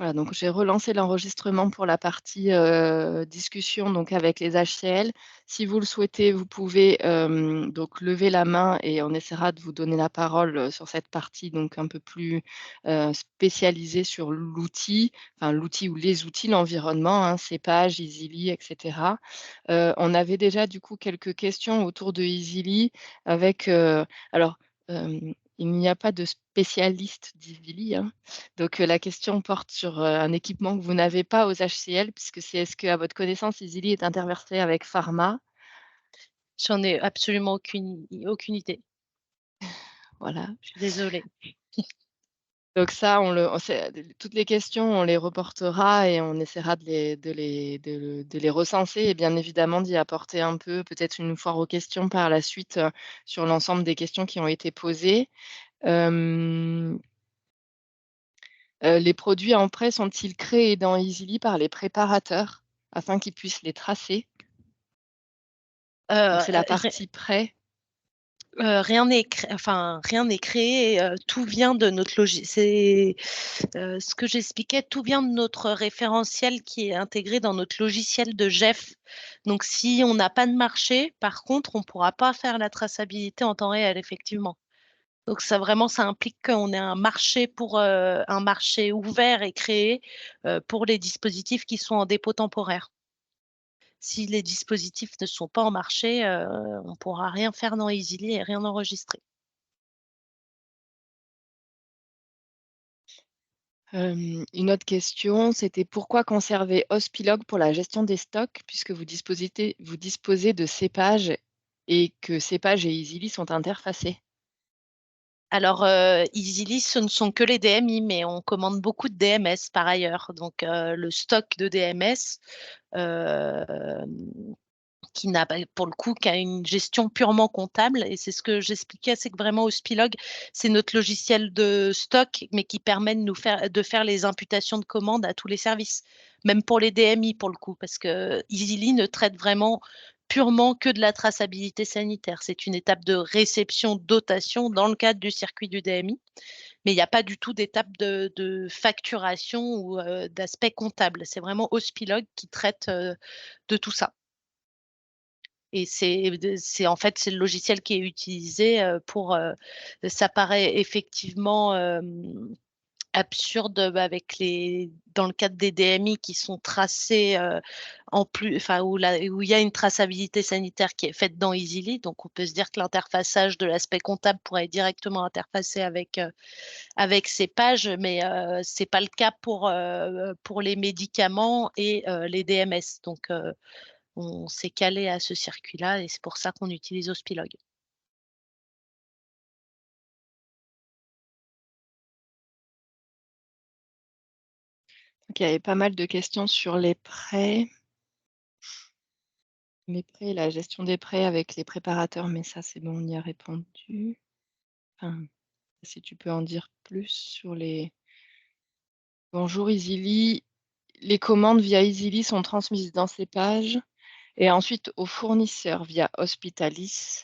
Voilà, donc j'ai relancé l'enregistrement pour la partie, discussion donc avec les HCL. Si vous le souhaitez, vous pouvez, donc lever la main et on essaiera de vous donner la parole, sur cette partie donc un peu plus, spécialisée sur l'outil, enfin l'outil ou les outils, l'environnement, hein, Cépage, Easily et cetera. On avait déjà du coup quelques questions autour de Easily avec, alors, il n'y a pas de spécialiste d'Easily, hein. Donc, la question porte sur, un équipement que vous n'avez pas aux HCL puisque c'est est-ce qu'à votre connaissance, Easily est interversé avec Pharma? J'en ai absolument aucune idée. Voilà. Je suis désolée. Donc ça, on sait toutes les questions, on les reportera et on essaiera de les recenser et bien évidemment d'y apporter un peu, peut-être une foire aux questions par la suite, sur l'ensemble des questions qui ont été posées. Hem, les produits en prêt sont-ils créés dans Easily par les préparateurs afin qu'ils puissent les tracer? Donc c'est la Ré partie prêt. rien n'est créé, tout vient de notre c'est, ce que j'expliquais, tout vient de notre référentiel qui est intégré dans notre logiciel de GEF. Donc si on n'a pas de marché, par contre, on ne pourra pas faire la traçabilité en temps réel, effectivement. Donc ça implique qu'on ait un marché ouvert et créé, pour les dispositifs qui sont en dépôt temporaire. Si les dispositifs ne sont pas en marché, on ne pourra rien faire dans Easily et rien enregistrer. Une autre question, c'était pourquoi conserver Hospilog pour la gestion des stocks puisque vous disposez de Cépage et que Cépage et Easily sont interfacés? Alors, Easily, ce ne sont que les DMI, mais on commande beaucoup de DMS par ailleurs. Donc, le stock de DMS, hem, qui n'a pas pour le coup, qu'à une gestion purement comptable et c'est ce que j'expliquais, c'est que vraiment Hospilog, c'est notre logiciel de stock, mais qui permet de faire les imputations de commandes à tous les services, même pour les DMI pour le coup, parce que Easily ne traite vraiment purement que de la traçabilité sanitaire. C'est une étape de réception, dotation dans le cadre du circuit du DMI, mais il n'y a pas du tout d'étape de facturation ou, d'aspect comptable. C'est vraiment Hospilog qui traite, de tout ça. Et c'est en fait, c'est le logiciel qui est utilisé, ça paraît effectivement, absurde, avec les dans le cadre des DMI qui sont tracés, en plus enfin où il y a une traçabilité sanitaire qui est faite dans Easily, donc on peut se dire que l'interfaçage de l'aspect comptable pourrait être directement interfacé avec ces pages, mais c'est pas le cas pour les médicaments et les DMS, donc on s'est calé à ce circuit-là et c'est pour ça qu'on utilise Hospilog. Donc il y avait pas mal de questions sur les prêts. Les prêts, la gestion des prêts avec les préparateurs, mais ça c'est bon, on y a répondu. Enfin, si tu peux en dire plus sur les bonjour Easily, les commandes via Easily sont transmises dans ces pages et ensuite aux fournisseurs via Hospitalis.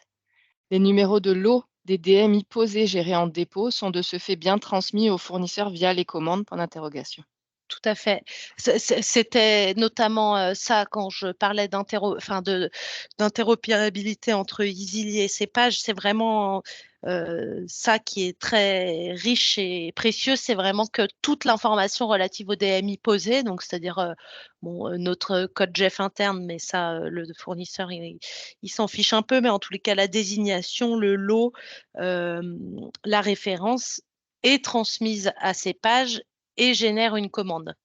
Les numéros de lot des DMI posés gérés en dépôt sont de ce fait bien transmis aux fournisseurs via les commandes? Point d'interrogation. Tout à fait. C'était notamment, ça quand je parlais d'interopérabilité entre Easily et ces pages, c'est vraiment, ça qui est très riche et précieux, c'est vraiment que toute l'information relative au DMI posé, donc c'est-à-dire, bon, notre code GEF interne, mais ça, le fournisseur, il s'en fiche un peu, mais en tous les cas, la désignation, le lot, la référence est transmise à ces pages et génère une commande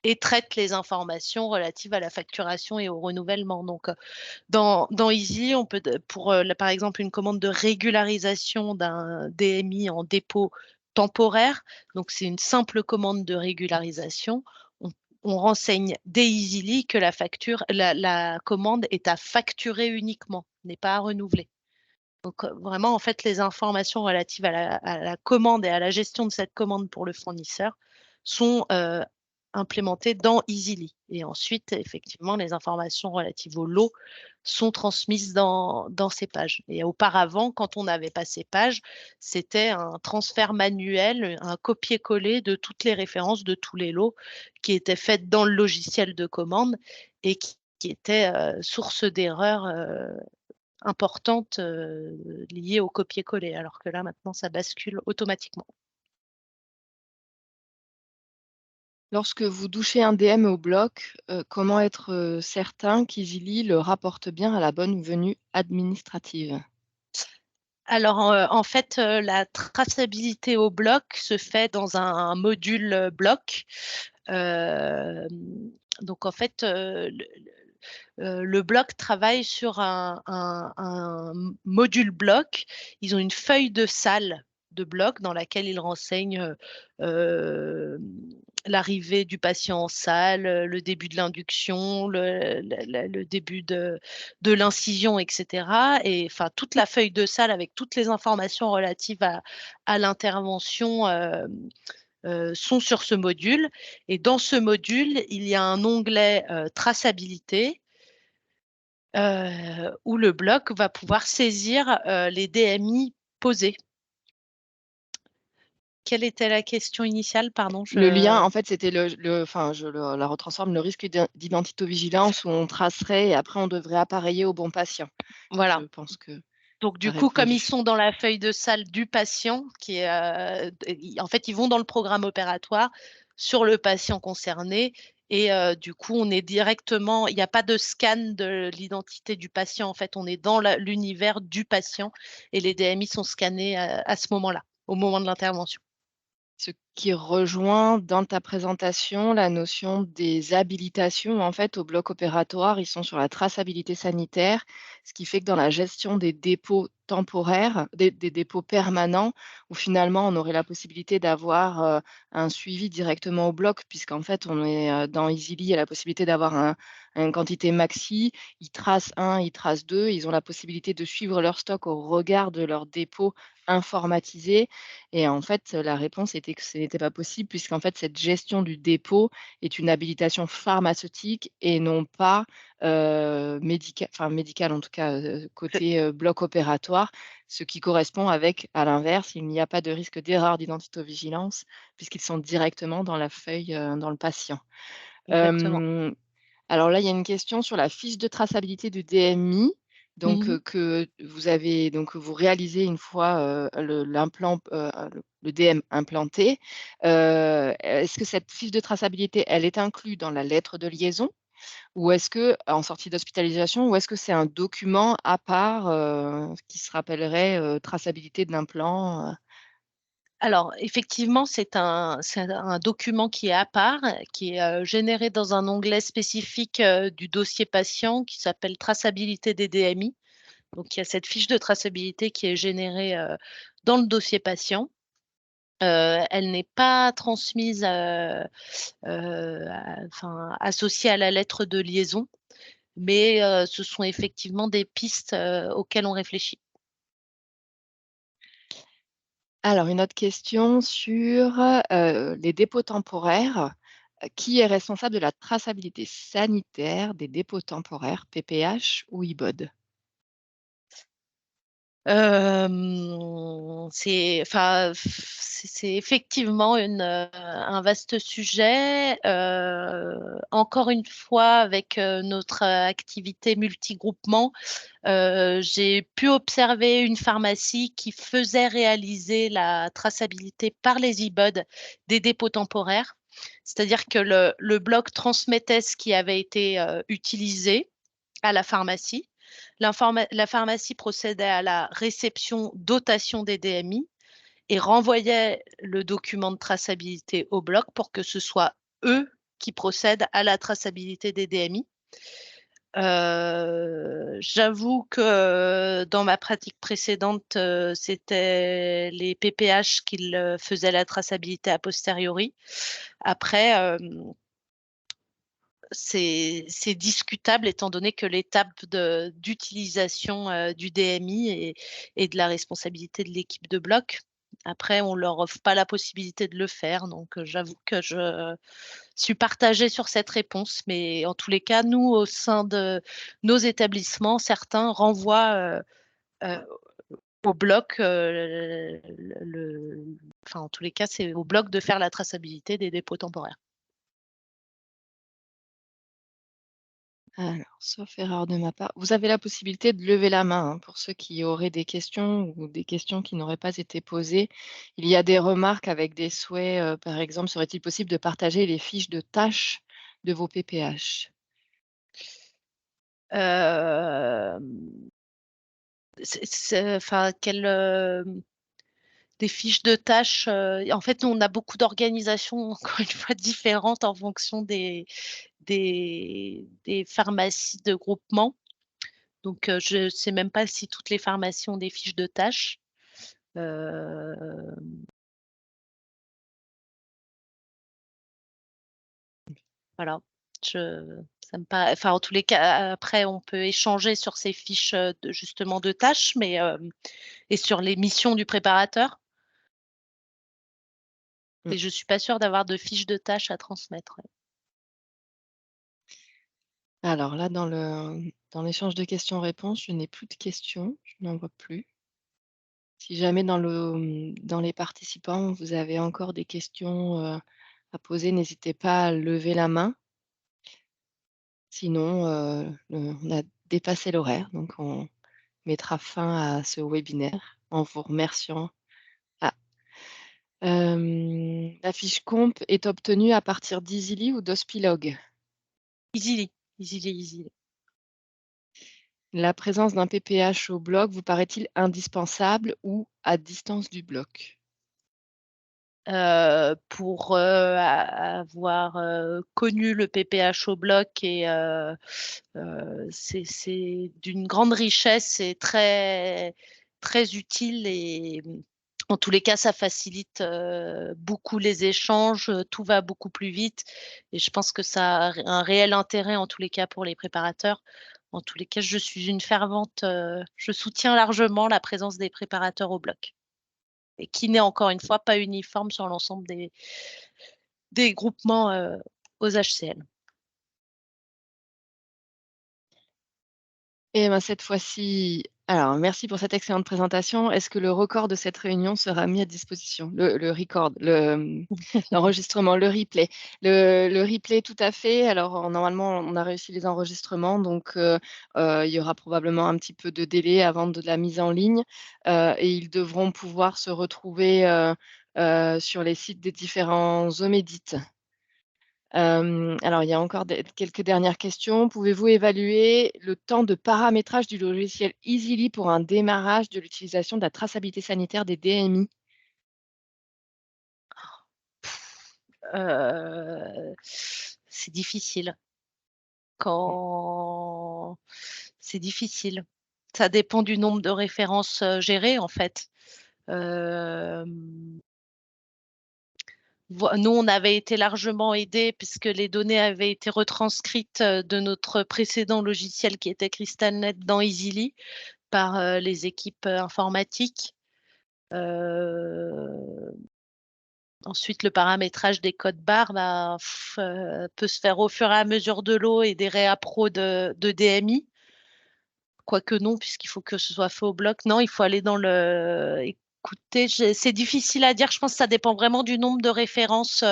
et traite les informations relatives à la facturation et au renouvellement. Donc, dans Easy, on peut pour, par exemple, une commande de régularisation d'un DMI en dépôt temporaire, donc c'est une simple commande de régularisation. On on renseigne dès Easily que la commande est à facturer uniquement, n'est pas à renouveler. Donc, vraiment, en fait, les informations relatives à la commande et à la gestion de cette commande pour le fournisseur sont, implémentées dans Easily. Et ensuite, effectivement, les informations relatives au lot sont transmises dans ces pages. Et auparavant, quand on n'avait pas ces pages, c'était un transfert manuel, un copier-coller de toutes les références de tous les lots qui étaient faites dans le logiciel de commande et qui étaient source d'erreurs importantes liées au copier-coller, alors que là, maintenant, ça bascule automatiquement. Lorsque vous douchez un DM au bloc, comment être, certain qu'Easily le rapporte bien à la bonne venue administrative? Alors, en fait, la traçabilité au bloc se fait dans un module, bloc. Hem, donc en fait, le bloc travaille sur un module bloc. Ils ont une feuille de salle de bloc dans laquelle ils renseignent, l'arrivée du patient en salle, le début de l'induction, le début de l'incision et cetera, et enfin toute la feuille de salle avec toutes les informations relatives à l'intervention, sont sur ce module, et dans ce module, il y a un onglet, traçabilité, où le bloc va pouvoir saisir, les DMI posés. Quelle était la question initiale? Pardon, Le lien, je en fait, c'était enfin, je la retransforme, le risque d'identitovigilance où on tracerait et après on devrait appareiller au bon patient. Je voilà. pense que Donc tu as du coup, comme ils répondu. sont dans la feuille de salle du patient qui est, en fait, ils vont dans le programme opératoire sur le patient concerné, et du coup, on est directement, il n'y a pas de scan de l'identité du patient, en fait, on est dans l'univers du patient et les DMI sont scannés à ce moment-là, au moment de l'intervention. Ce qui rejoint dans ta présentation la notion des habilitations. En fait, au bloc opératoire, ils sont sur la traçabilité sanitaire, ce qui fait que dans la gestion des dépôts temporaires, des dépôts permanents, où finalement on aurait la possibilité d'avoir un suivi directement au bloc, puisqu'en fait, on est dans Easily, il y a la possibilité d'avoir une quantité maxi. Ils tracent un, ils tracent deux, ils ont la possibilité de suivre leur stock au regard de leur dépôt informatisé. Et en fait, la réponse était que ce n'était pas possible puisqu'en fait, cette gestion du dépôt est une habilitation pharmaceutique et non pas, médicale en tout cas, C'est côté, bloc opératoire. Ce qui correspond avec, à l'inverse, il n'y a pas de risque d'erreur d'identitovigilance puisqu'ils sont directement dans la feuille, dans le patient. exactement. Alors là, il y a une question sur la fiche de traçabilité du DMI, donc Mmh. que vous avez donc vous réalisez une fois, l'implant, le DM implanté. Est-ce que cette fiche de traçabilité, elle est inclue dans la lettre de liaison? Ou est-ce que en sortie d'hospitalisation, ou est-ce que c'est un document à part, qui se rappellerait, traçabilité de l'implant? Alors effectivement, c'est un document qui est à part, qui est, généré dans un onglet spécifique, du dossier patient qui s'appelle traçabilité des DMI. Donc il y a cette fiche de traçabilité qui est générée, dans le dossier patient. Elle n'est pas transmise, enfin associée à la lettre de liaison, mais ce sont effectivement des pistes, auxquelles on réfléchit. Alors une autre question sur, les dépôts temporaires. Qui est responsable de la traçabilité sanitaire des dépôts temporaires, PPH ou IBOD? C'est enfin, c'est effectivement un vaste sujet, encore une fois avec, notre activité multigroupement, j'ai pu observer une pharmacie qui faisait réaliser la traçabilité par les IBOD des dépôts temporaires. C'est-à-dire que le bloc transmettait ce qui avait été, utilisé à la pharmacie. La pharmacie procédait à la réception, dotation des DMI et renvoyait le document de traçabilité au bloc pour que ce soit eux qui procèdent à la traçabilité des DMI. J'avoue que dans ma pratique précédente, c'était les PPH qui faisaient la traçabilité a posteriori. Après, c'est discutable étant donné que l'étape d'utilisation, du DMI est de la responsabilité de l'équipe de bloc. Après, on leur offre pas la possibilité de le faire, donc j'avoue que je suis partagée sur cette réponse. Mais en tous les cas, nous, au sein de nos établissements, certains renvoient, heu, au bloc, enfin, en tous les cas, c'est au bloc de faire la traçabilité des dépôts temporaires. Alors, sauf erreur de ma part, vous avez la possibilité de lever la main, hein, pour ceux qui auraient des questions ou des questions qui n'auraient pas été posées. Il y a des remarques avec des souhaits, par exemple, serait-il possible de partager les fiches de tâches de vos PPH? Hem, c'est enfin, des fiches de tâches, en fait, nous, on a beaucoup d'organisations, encore une fois, différentes en fonction des pharmacies de groupement. Donc, je sais même pas si toutes les pharmacies ont des fiches de tâches. Hem, voilà, je ça me pa enfin, en tous les cas, après, on peut échanger sur ces fiches, de justement de tâches, mais, et sur les missions du préparateur, Mmh. mais je suis pas sûre d'avoir de fiches de tâches à transmettre, ouais. Alors là, dans l'échange de questions-réponses, je n'ai plus de questions, je n'en vois plus. Si jamais dans les participants, vous avez encore des questions, à poser, n'hésitez pas à lever la main. Sinon, on a dépassé l'horaire, donc on mettra fin à ce webinaire en vous remerciant. Ah, la fiche comp est obtenue à partir d'Easily ou d'Hospilog? Easily, easily, easily. La présence d'un PPH au bloc vous paraît-il indispensable ou à distance du bloc? Pour, avoir, connu le PPH au bloc et c'est d'une grande richesse et très très utile et en tous les cas, ça facilite, beaucoup les échanges, tout va beaucoup plus vite et je pense que ça a un réel intérêt en tous les cas pour les préparateurs. En tous les cas, je suis une fervente, je soutiens largement la présence des préparateurs au bloc et qui n'est encore une fois pas uniforme sur l'ensemble des groupements, aux HCL. Et ben, cette fois-ci alors merci pour cette excellente présentation. Est-ce que le record de cette réunion sera mis à disposition? Le record, l'enregistrement, le replay. Le replay, tout à fait. Alors, normalement, on a réussi les enregistrements, donc il y aura probablement un petit peu de délai avant de la mise en ligne, et ils devront pouvoir se retrouver, sur les sites des différents Zomédit. Alors il y a encore quelques dernières questions. Pouvez-vous évaluer le temps de paramétrage du logiciel Easily pour un démarrage de l'utilisation de la traçabilité sanitaire des DMI? C'est difficile. Mmh. C'est difficile. Ça dépend du nombre de références, gérées, en fait. Hem, Nous, on avait été largement aidés puisque les données avaient été retranscrites, de notre précédent logiciel qui était CrystalNet dans Easily par, les équipes, informatiques. Heu Ensuite, le paramétrage des codes barres, bah, peut se faire au fur et à mesure de l'eau et des réappros de DMI. Quoique non, puisqu'il faut que ce soit fait au bloc. Non, il faut aller dans le écoutez, c'est difficile à dire. Je pense que ça dépend vraiment du nombre de références,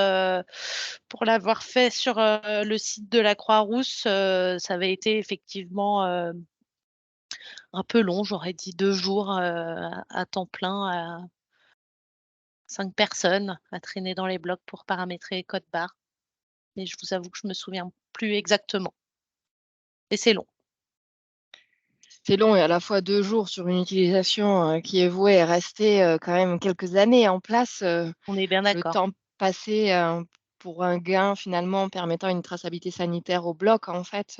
pour l'avoir fait sur, le site de la Croix-Rousse, ça avait été effectivement, un peu long. J'aurais dit 2 jours, à temps plein, à 5 personnes à traîner dans les blocs pour paramétrer les codes barres. Mais je vous avoue que je me souviens plus exactement et c'est long. C'est long et à la fois 2 jours sur une utilisation, qui est vouée à rester, quand même quelques années en place, On est bien le d'accord. temps passé, pour un gain finalement permettant une traçabilité sanitaire au bloc en fait,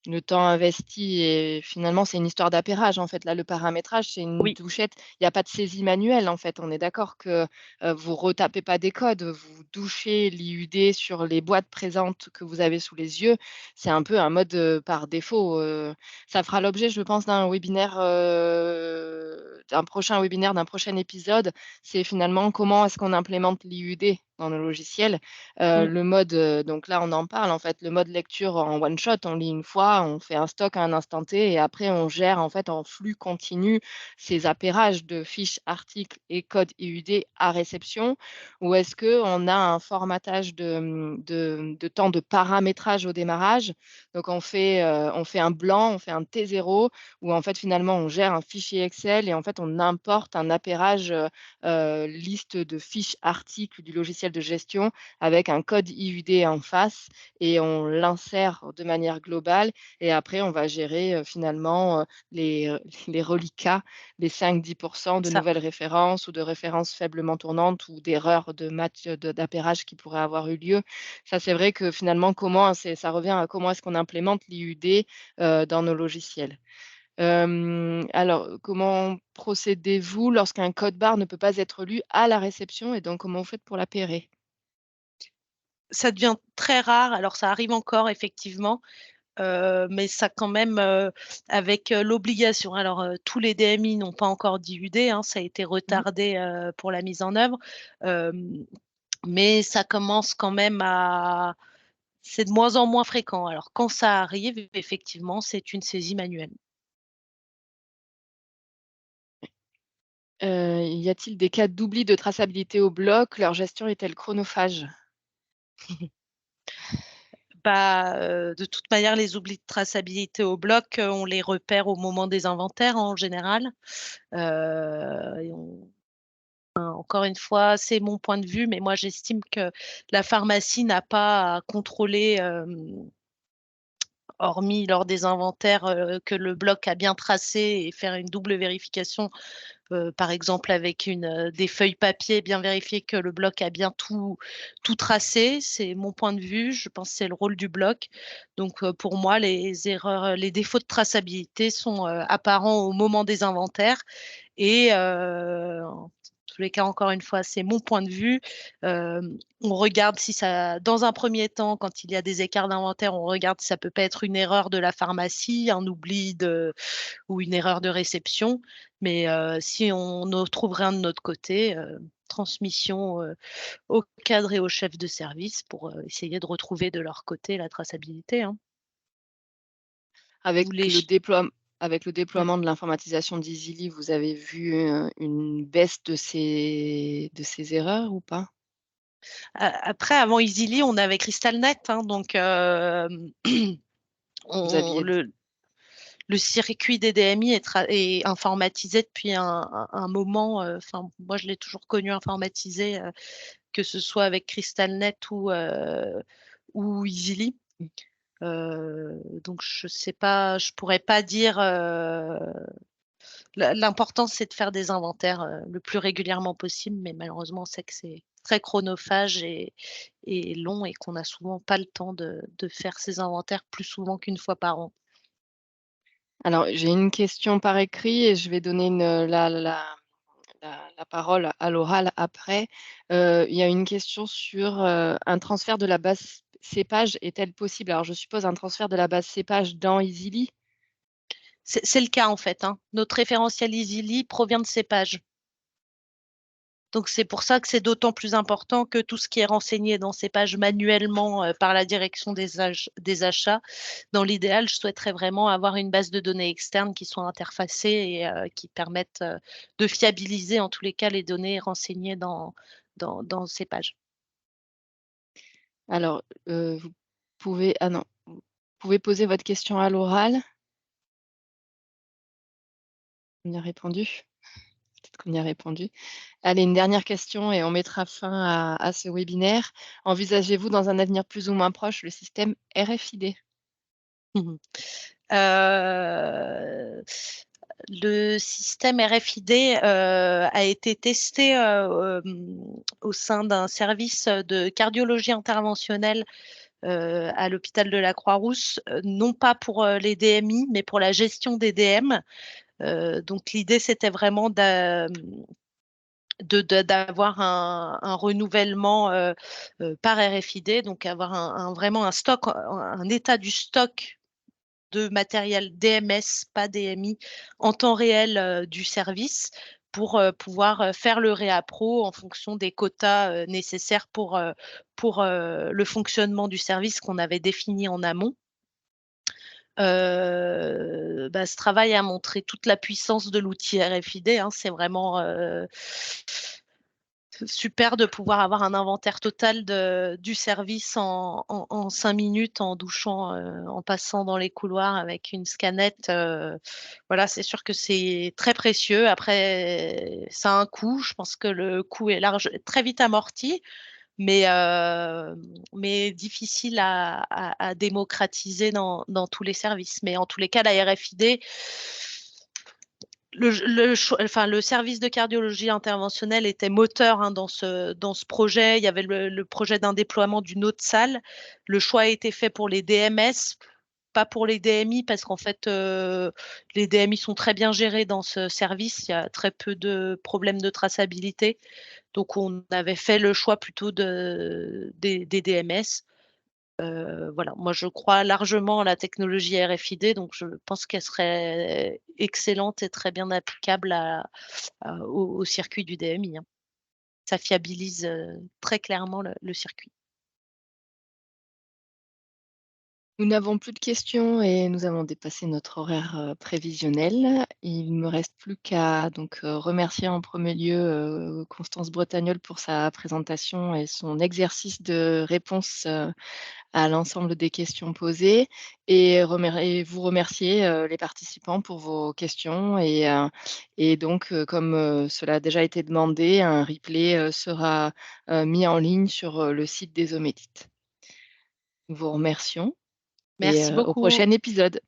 Le temps investi et finalement, c'est une histoire d'appairage, en fait. Là, le paramétrage, c'est une Oui, touchette. Il y a pas de saisie manuelle, en fait. On est d'accord que, vous retapez pas des codes, vous douchez l'IUD sur les boîtes présentes que vous avez sous les yeux. C'est un peu un mode, par défaut, ça fera l'objet, je pense, d'un webinaire, d'un prochain webinaire, d'un prochain épisode. C'est finalement comment est-ce qu'on implémente l'IUD dans nos logiciels. mmh, Le mode, donc là, on en parle, en fait, le mode lecture en one shot, on lit une fois, on fait un stock à un instant T et après on gère, en fait, en flux continu ces appairages de fiches, articles et codes IUD à réception? Ou est-ce qu'on a un formatage de temps de paramétrage au démarrage? Donc on fait un blanc, on fait un T0 où en fait, finalement, on gère un fichier Excel et en fait, on importe un appairage, liste de fiches articles du logiciel de gestion avec un code IUD en face et on l'insère de manière globale et après on va gérer, finalement, les reliquats, les 5-10 de ça. nouvelles références ou de références faiblement tournantes ou d'erreurs de match, d'appairage qui pourraient avoir eu lieu. Ça, c'est vrai que finalement, ça revient à comment est-ce qu'on implémente l'IUD, dans nos logiciels. Alors, comment procédez-vous lorsqu'un code barre ne peut pas être lu à la réception et donc comment vous faites pour l'appairer? Ça devient très rare, alors ça arrive encore effectivement, mais ça quand même, avec, l'obligation alors, tous les DMI n'ont pas encore d'IUD, hein, ça a été Mmh. retardé, pour la mise en œuvre, hem, mais ça commence quand même à c'est de moins en moins fréquent. Alors quand ça arrive, effectivement, c'est une saisie manuelle. Y a-t-il des cas d'oubli de traçabilité au bloc? Leur gestion est-elle chronophage? Bah, de toute manière, les oublis de traçabilité au bloc, on les repère au moment des inventaires en général, et on encore une fois, c'est mon point de vue, mais moi j'estime que la pharmacie n'a pas à contrôler, hormis lors des inventaires, que le bloc a bien tracé et faire une double vérification, par exemple avec des feuilles papier, bien vérifier que le bloc a bien tout tracé. C'est mon point de vue, je pense que c'est le rôle du bloc. Donc, pour moi, les erreurs, les défauts de traçabilité sont, apparents au moment des inventaires et en tous les cas, encore une fois, c'est mon point de vue. On regarde si ça dans un premier temps, quand il y a des écarts d'inventaire, on regarde si ça peut pas être une erreur de la pharmacie, un oubli de ou une erreur de réception. Mais, si on ne trouve rien de notre côté, transmission, au cadre et au chef de service pour, essayer de retrouver de leur côté la traçabilité, hein. Avec Ou les le ch déploiement avec le mmh. déploiement de l'informatisation d'Easily, vous avez vu, une baisse de ces erreurs ou pas? Après avant Easily, on avait CrystalNet, hein, donc Vous on aviez le circuit des DMI est informatisé depuis un moment, enfin moi je l'ai toujours connu informatisé, que ce soit avec CrystalNet ou Easily. Donc je sais pas, je pourrais pas dire, l'important c'est de faire des inventaires, le plus régulièrement possible, mais malheureusement on sait que c'est très chronophage et long et qu'on n'a souvent pas le temps de faire ces inventaires plus souvent qu'une fois par an. Alors j'ai une question par écrit et je vais donner la parole à l'oral après. Il y a une question sur, un transfert de la base cépage est-elle possible? Alors je suppose un transfert de la base cépage dans Easily? C'est le cas en fait, hein. Notre référentiel EasyLit provient de ces pages. Donc c'est pour ça que c'est d'autant plus important que tout ce qui est renseigné dans ces pages manuellement, par la direction des achats. Dans l'idéal, je souhaiterais vraiment avoir une base de données externe qui soit interfacée et qui permette, de fiabiliser en tous les cas les données renseignées dans ces pages. Alors, vous pouvez ah non, vous pouvez poser votre question à l'oral? On y a répondu? Peut-être qu'on y a répondu. Allez, une dernière question et on mettra fin à ce webinaire. Envisagez-vous dans un avenir plus ou moins proche le système RFID? Mmh. Le système RFID, a été testé, au sein d'un service, de cardiologie interventionnelle, à l'hôpital de la Croix-Rousse, non pas pour les DMI, mais pour la gestion des DM. Donc l'idée, c'était vraiment d'avoir un renouvellement par RFID, donc avoir vraiment un stock, un état du stock de matériel DMS, pas DMI, en temps réel du service pour pouvoir faire le réappro en fonction des quotas nécessaires pour le fonctionnement du service qu'on avait défini en amont. Ce travail a montré toute la puissance de l'outil RFID, hein. C'est vraiment super de pouvoir avoir un inventaire total du service en 5 minutes, en douchant, en passant dans les couloirs avec une scannette. Voilà, c'est sûr que c'est très précieux. Après, ça a un coût. Je pense que le coût est très vite amorti, mais difficile à démocratiser dans tous les services. Mais en tous les cas, la RFID, le service de cardiologie interventionnelle était moteur, hein, dans ce projet. Il y avait le projet d'un déploiement d'une autre salle. Le choix a été fait pour les DMS, pas pour les DMI, parce qu'en fait, les DMI sont très bien gérés dans ce service. Il y a très peu de problèmes de traçabilité. Donc, on avait fait le choix plutôt des DMS. Voilà, moi je crois largement à la technologie RFID, donc je pense qu'elle serait excellente et très bien applicable au circuit du DMI, hein. Ça fiabilise, très clairement le circuit. Nous n'avons plus de questions et nous avons dépassé notre horaire, prévisionnel. Il ne me reste plus qu'à donc, remercier en premier lieu, Constance Bretagnol pour sa présentation et son exercice de réponse, à l'ensemble des questions posées et vous remercier, les participants pour vos questions et donc, comme, cela a déjà été demandé, un replay, sera, mis en ligne sur, le site des Omédites. Nous vous remercions et Merci au beaucoup. prochain épisode.